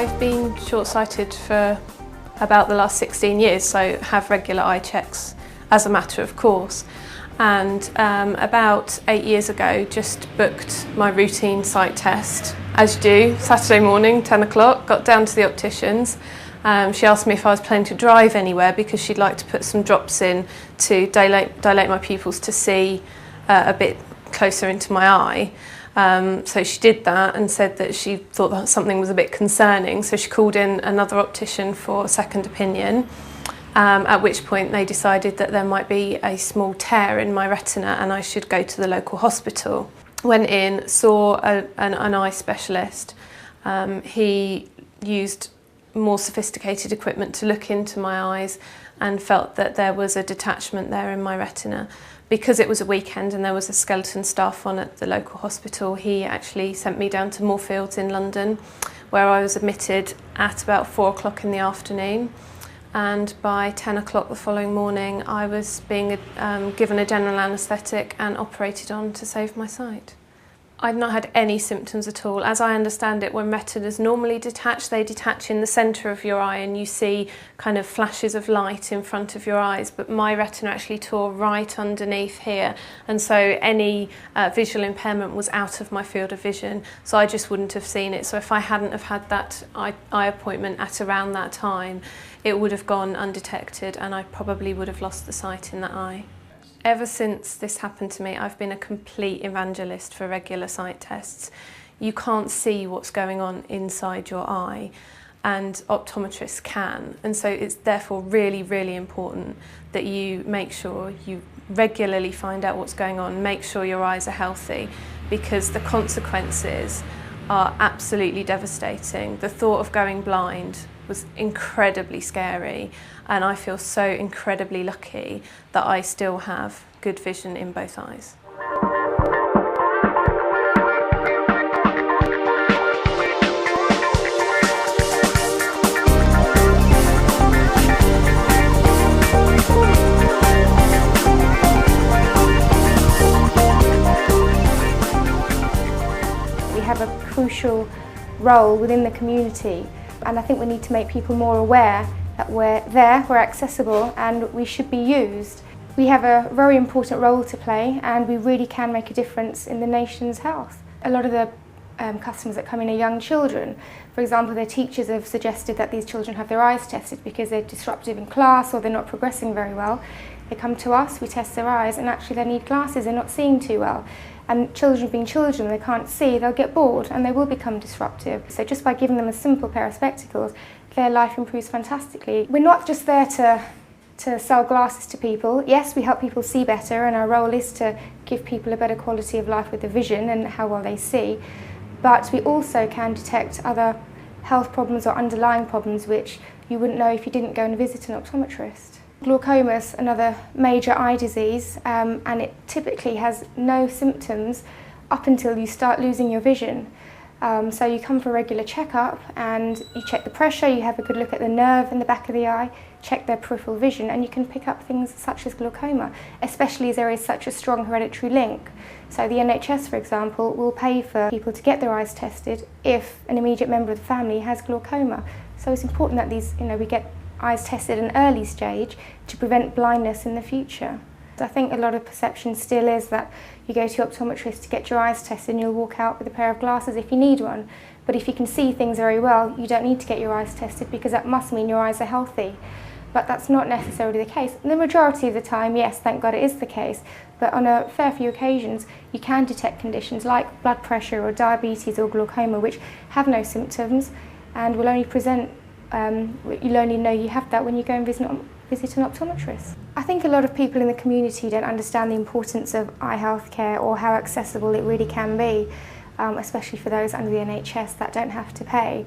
I've been short-sighted for about the last 16 years, so have regular eye checks as a matter of course. And about 8 years ago, just booked my routine sight test, as you do, Saturday morning, 10 o'clock, got down to the optician's. She asked me if I was planning to drive anywhere because she'd like to put some drops in to dilate my pupils to see a bit closer into my eye. So she did that and said that she thought that something was a bit concerning, so she called in another optician for a second opinion, at which point they decided that there might be a small tear in my retina and I should go to the local hospital. Went in, saw an eye specialist. He used more sophisticated equipment to look into my eyes and felt that there was a detachment there in my retina. Because it was a weekend and there was a skeleton staff on at the local hospital, he actually sent me down to Moorfields in London, where I was admitted at about 4 o'clock in the afternoon. And by 10 o'clock the following morning, I was being given a general anaesthetic and operated on to save my sight. I'd not had any symptoms at all. As I understand it, when retinas normally detach, they detach in the centre of your eye and you see kind of flashes of light in front of your eyes, but my retina actually tore right underneath here, and so any visual impairment was out of my field of vision, so I just wouldn't have seen it. So if I hadn't have had that eye appointment at around that time, it would have gone undetected and I probably would have lost the sight in that eye. Ever since this happened to me, I've been a complete evangelist for regular sight tests. You can't see what's going on inside your eye, and optometrists can. And so it's therefore really, really important that you make sure you regularly find out what's going on, make sure your eyes are healthy, because the consequences are absolutely devastating. The thought of going blind was incredibly scary, and I feel so incredibly lucky that I still have good vision in both eyes. We have a crucial role within the community, and I think we need to make people more aware that we're there, we're accessible, and we should be used. We have a very important role to play, and we really can make a difference in the nation's health. A lot of the customers that come in are young children. For example, their teachers have suggested that these children have their eyes tested because they're disruptive in class or they're not progressing very well. They come to us, we test their eyes, and actually they need glasses, they're not seeing too well. And children being children, they can't see, they'll get bored and they will become disruptive. So just by giving them a simple pair of spectacles, their life improves fantastically. We're not just there to sell glasses to people. Yes, we help people see better, and our role is to give people a better quality of life with the vision and how well they see. But we also can detect other health problems or underlying problems which you wouldn't know if you didn't go and visit an optometrist. Glaucoma is another major eye disease, and it typically has no symptoms up until you start losing your vision. So you come for a regular checkup and you check the pressure, you have a good look at the nerve in the back of the eye, check their peripheral vision, and you can pick up things such as glaucoma, especially as there is such a strong hereditary link. So the NHS, for example, will pay for people to get their eyes tested if an immediate member of the family has glaucoma. So it's important that we get eyes tested at an early stage to prevent blindness in the future. I think a lot of perception still is that you go to your optometrist to get your eyes tested and you'll walk out with a pair of glasses if you need one. But if you can see things very well, you don't need to get your eyes tested because that must mean your eyes are healthy. But that's not necessarily the case. The majority of the time, yes, thank God it is the case, but on a fair few occasions you can detect conditions like blood pressure or diabetes or glaucoma which have no symptoms and will only present you'll only know you have that when you go and visit an optometrist. I think a lot of people in the community don't understand the importance of eye health care or how accessible it really can be, especially for those under the NHS that don't have to pay.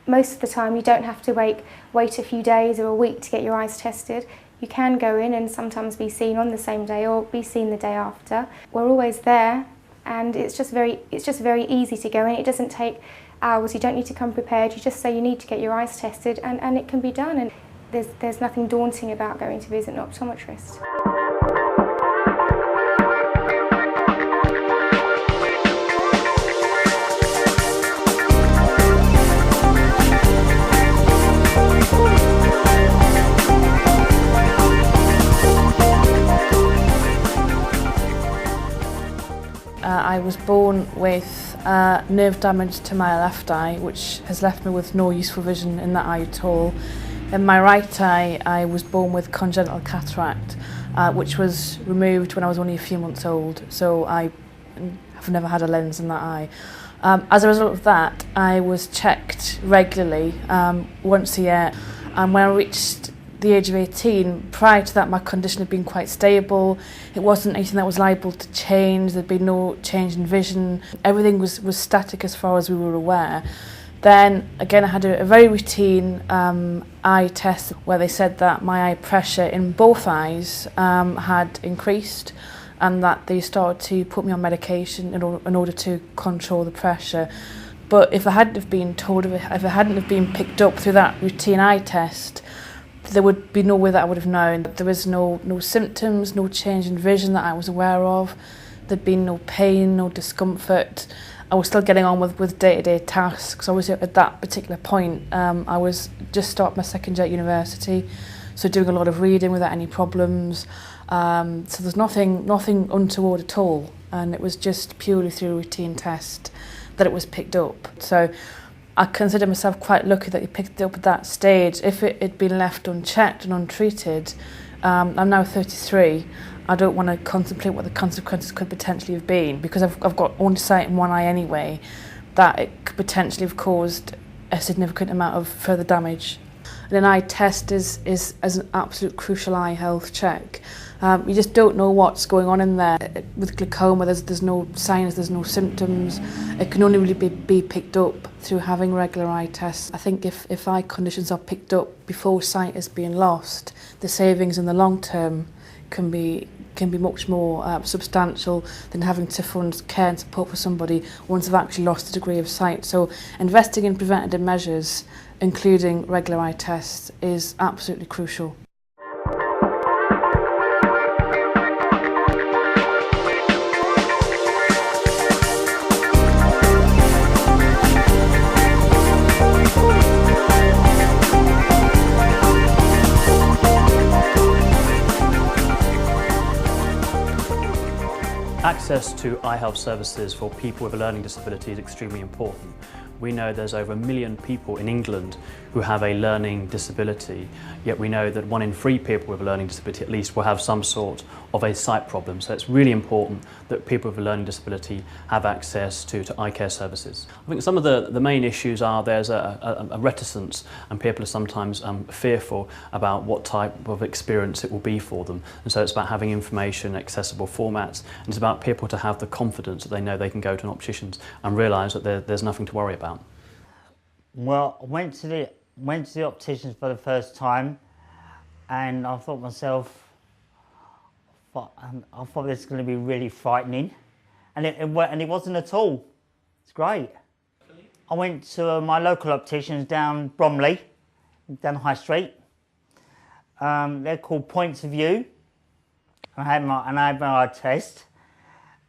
Most of the time you don't have to wait a few days or a week to get your eyes tested. You can go in and sometimes be seen on the same day or be seen the day after. We're always there, and it's just very easy to go in. It doesn't take hours, you don't need to come prepared, you just say you need to get your eyes tested and it can be done, and there's nothing daunting about going to visit an optometrist. with nerve damage to my left eye, which has left me with no useful vision in that eye at all. In my right eye, I was born with congenital cataract, which was removed when I was only a few months old, so I have never had a lens in that eye. As a result of that, I was checked regularly, once a year, and when I reached the age of 18, prior to that my condition had been quite stable. It wasn't anything that was liable to change, there'd been no change in vision, everything was static as far as we were aware. Then again I had a very routine eye test where they said that my eye pressure in both eyes had increased, and that they started to put me on medication in order to control the pressure. But if I hadn't have been told of it, if it hadn't have been picked up through that routine eye test, there would be no way that I would have known. There was no symptoms, no change in vision that I was aware of. There'd been no pain, no discomfort. I was still getting on with day-to-day tasks. Obviously at that particular point, I was just starting my second year at university, so doing a lot of reading without any problems. So there's nothing untoward at all, and it was just purely through a routine test that it was picked up. So I consider myself quite lucky that you picked it up at that stage. If it had been left unchecked and untreated, I'm now 33, I don't want to contemplate what the consequences could potentially have been, because I've got only sight in one eye anyway, that it could potentially have caused a significant amount of further damage. And an eye test is an absolute crucial eye health check. You just don't know what's going on in there. With glaucoma, there's no signs, there's no symptoms. It can only really be picked up through having regular eye tests. I think if eye conditions are picked up before sight is being lost, the savings in the long term can be much more substantial than having to fund care and support for somebody once they've actually lost a degree of sight. So investing in preventative measures, including regular eye tests, is absolutely crucial. Access to eye health services for people with a learning disability is extremely important. We know there's over 1 million people in England who have a learning disability, yet we know that 1 in 3 people with a learning disability at least will have some sort of a sight problem. So it's really important that people with a learning disability have access to eye care services. I think some of the main issues are there's a reticence, and people are sometimes fearful about what type of experience it will be for them. And so it's about having information, accessible formats, and it's about people to have the confidence that they know they can go to an optician's and realise that there's nothing to worry about. Well, I went to the opticians for the first time, and I thought to myself, I thought this was going to be really frightening, and it wasn't at all. It's great. I went to my local opticians down Bromley, down High Street. They're called Points of View. I had my eye test,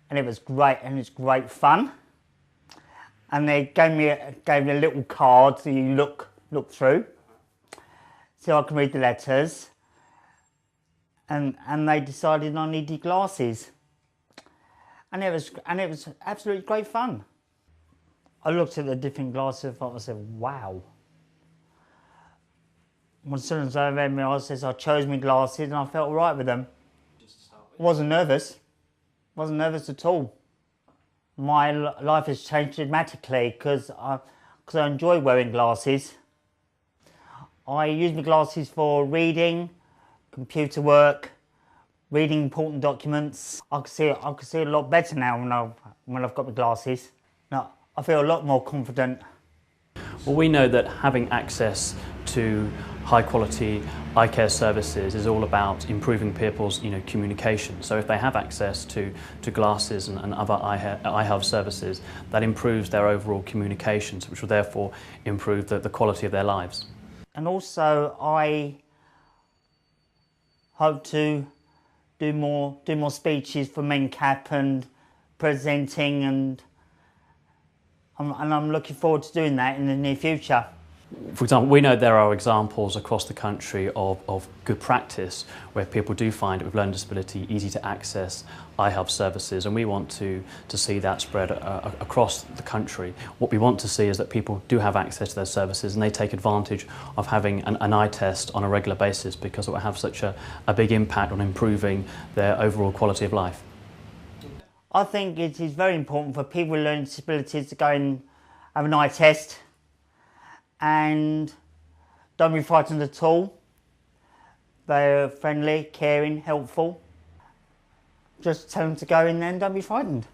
and it was great, and it's great fun. And they gave me a little card so you look through, so I can read the letters. And they decided I needed glasses, and it was absolutely great fun. I looked at the different glasses and thought to myself, wow. As soon as I read my glasses, I chose my glasses and I felt all right with them. I wasn't nervous at all. My life has changed dramatically because I enjoy wearing glasses. I use my glasses for reading, computer work, reading important documents. I can see a lot better now when I've got my glasses. Now, I feel a lot more confident. Well, we know that having access to high quality eye care services is all about improving people's communication. So if they have access to glasses and other eye health services, that improves their overall communications, which will therefore improve the quality of their lives. And also I hope to do more speeches for MenCap and presenting, and I'm looking forward to doing that in the near future. For example, we know there are examples across the country of good practice where people do find it with learning disability easy to access eye health services, and we want to see that spread across the country. What we want to see is that people do have access to those services and they take advantage of having an eye test on a regular basis, because it will have such a big impact on improving their overall quality of life. I think it is very important for people with learning disabilities to go and have an eye test, and don't be frightened at all. They're friendly, caring, helpful. Just tell them to go in there and don't be frightened.